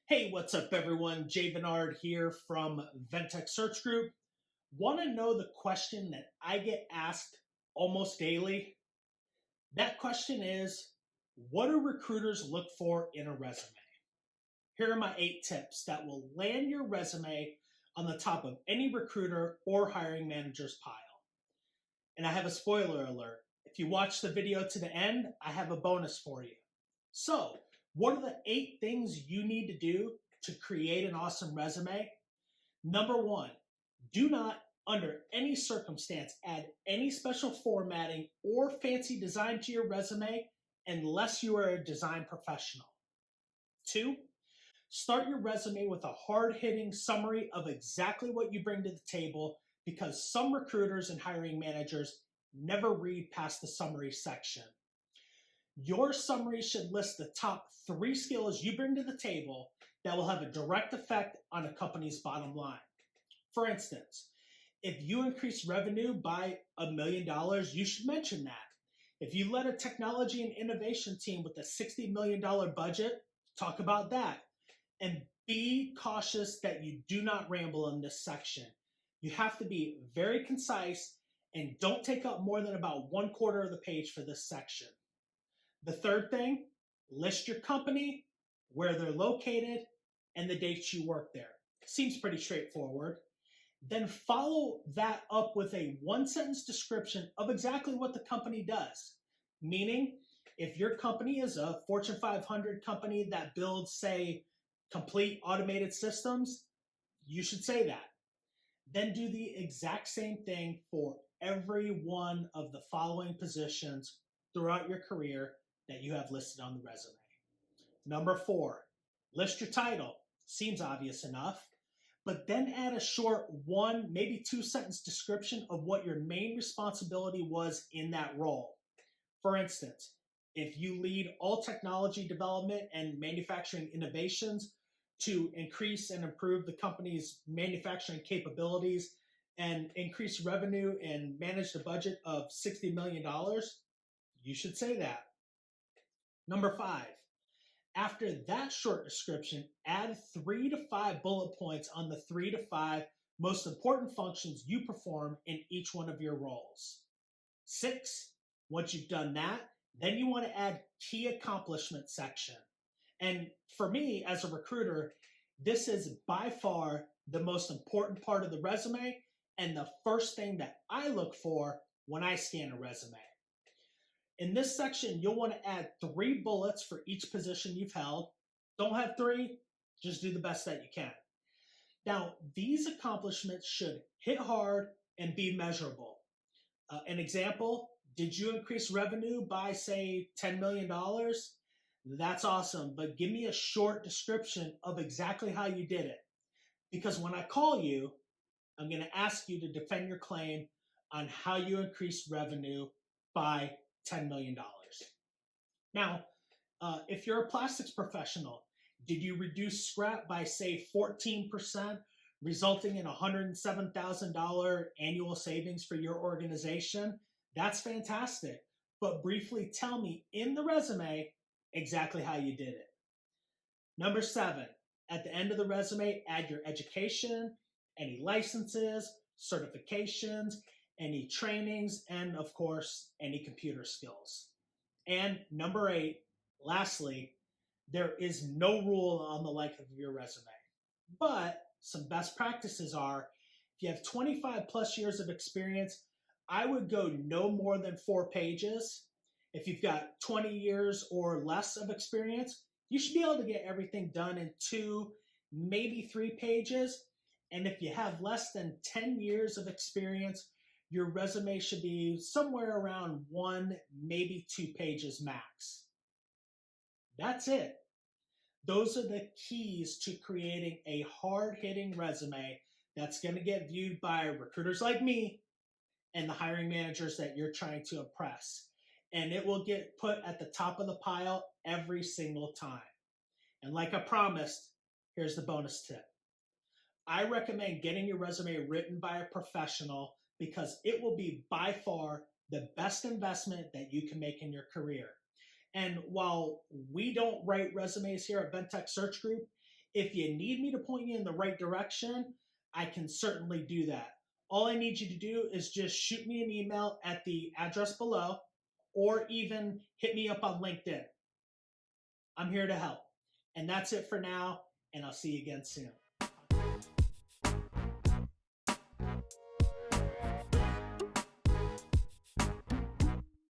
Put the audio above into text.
Hey, what's up, everyone? Veniard here from Ventech Search Group. Want to know the question that I get asked almost daily? That question is, what do recruiters look for in a resume? Here are my 8 tips that will land your resume on the top of any recruiter or hiring manager's pile. And I have a spoiler alert. If you watch the video to the end, I have a bonus for you. So, what are the 8 things you need to do to create an awesome resume? Number 1, do not, under any circumstance, add any special formatting or fancy design to your resume unless you are a design professional. 2, start your resume with a hard-hitting summary of exactly what you bring to the table, because some recruiters and hiring managers never read past the summary section. Your summary should list the top 3 skills you bring to the table that will have a direct effect on a company's bottom line. For instance, if you increase revenue by $1 million, you should mention that. If you led a technology and innovation team with a $60 million budget, talk about that. And be cautious that you do not ramble in this section. You have to be very concise and don't take up more than about 1/4 of the page for this section. The third thing, list your company, where they're located, and the dates you work there. Seems pretty straightforward. Then follow that up with a 1-sentence description of exactly what the company does. Meaning, if your company is a Fortune 500 company that builds, say, complete automated systems, you should say that. Then do the exact same thing for every one of the following positions throughout your career that you have listed on the resume. Number 4, list your title. Seems obvious enough, but then add a short 1, maybe 2-sentence description of what your main responsibility was in that role. For instance, if you lead all technology development and manufacturing innovations to increase and improve the company's manufacturing capabilities and increase revenue and manage the budget of $60 million, you should say that. Number 5, after that short description, add 3 to 5 bullet points on the 3 to 5 most important functions you perform in each one of your roles. 6, once you've done that, then you want to add key accomplishment section. And for me, as a recruiter, this is by far the most important part of the resume and the first thing that I look for when I scan a resume. In this section, you'll want to add 3 bullets for each position you've held. Don't have 3, just do the best that you can. Now, these accomplishments should hit hard and be measurable. An example, did you increase revenue by, say, $10 million? That's awesome, but give me a short description of exactly how you did it. Because when I call you, I'm going to ask you to defend your claim on how you increased revenue by $10 million. Now, if you're a plastics professional, did you reduce scrap by, say, 14%, resulting in $107,000 annual savings for your organization? That's fantastic. But briefly tell me in the resume exactly how you did it. Number 7, at the end of the resume, add your education, any licenses, certifications, any trainings, and of course, any computer skills. And number 8, lastly, there is no rule on the length of your resume. But some best practices are, if you have 25 plus years of experience, I would go no more than 4 pages. If you've got 20 years or less of experience, you should be able to get everything done in 2, maybe 3 pages. And if you have less than 10 years of experience, your resume should be somewhere around 1, maybe 2 pages max. That's it. Those are the keys to creating a hard-hitting resume that's going to get viewed by recruiters like me and the hiring managers that you're trying to impress. And it will get put at the top of the pile every single time. And like I promised, here's the bonus tip. I recommend getting your resume written by a professional because it will be by far the best investment that you can make in your career. And while we don't write resumes here at Ventech Search Group, If you need me to point you in the right direction, I can certainly do that. All I need you to do is just shoot me an email at the address below, or even hit me up on LinkedIn. I'm here to help. And that's it for now, and I'll see you again soon.